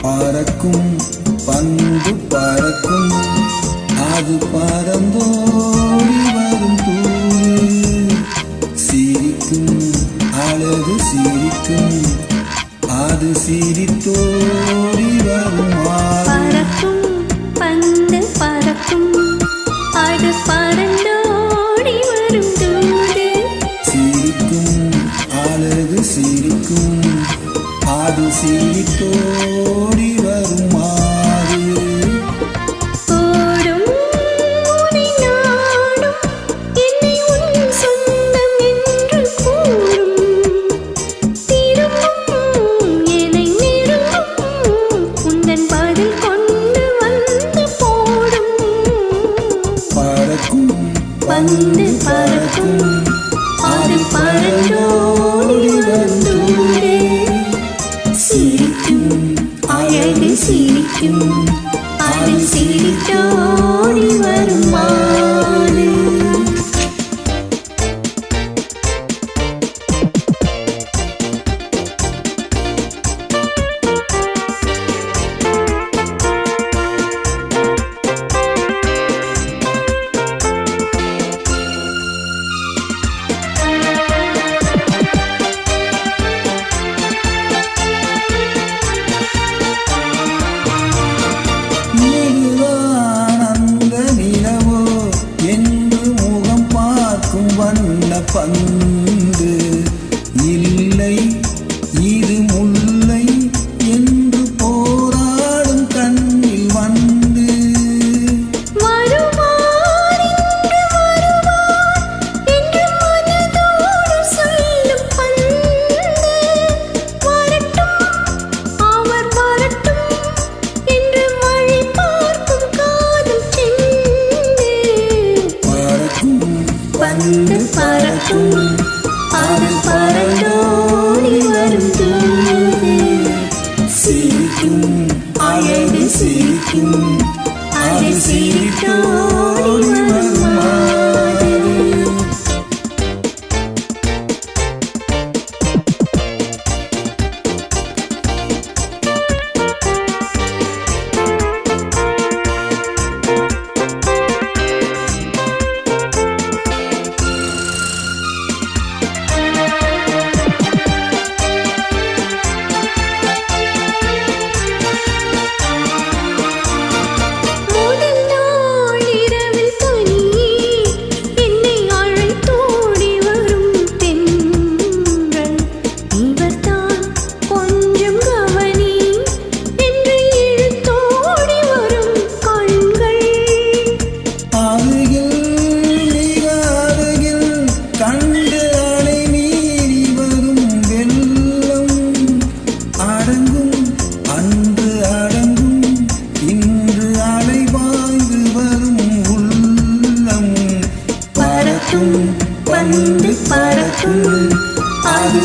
பறக்கும் பந்து பறக்கும் அது பறந்தோடி வரும் தூது சிரிக்கும் அழகு சிரிக்கும் அது சிரித்தோடி வரும் பறக்கும் பந்து பறக்கும் அது பறந்தோடி வரும் தூது சிரிக்கும் அழகு சிரிக்கும் அது சிரித்தோடி வரும் ஓடும் உனை நாடும் என்னை உன் சொந்தம் என்று கூறும் திரும்பும் என்னை நெருங்கும் உந்தன் பதில் கொண்டு வந்து போடும் பறக்கும் பந்து பறக்கும் அது பறந்தோடி வரும் தூது சிரிக்கும் அழகு சிரிக்கும் அது சிரித்தோடி வரும் மாது பந்து இல்லை இது முல்லை என்று போராடும் கண்ணில் வந்து வருவார் என்று மனதோடு சொல்லும் பந்து வரட்டும் அவர் வரட்டும் என்று வழி பார்க்கும் காதல் சென்று பறக்கும் பந்து பறக்கும் அது பறந்தோடி வரும் தூது சிரிக்கும் அழகு சிரிக்கும் அது சிரித்தோடி வரும் பந்து பறக்கும் அது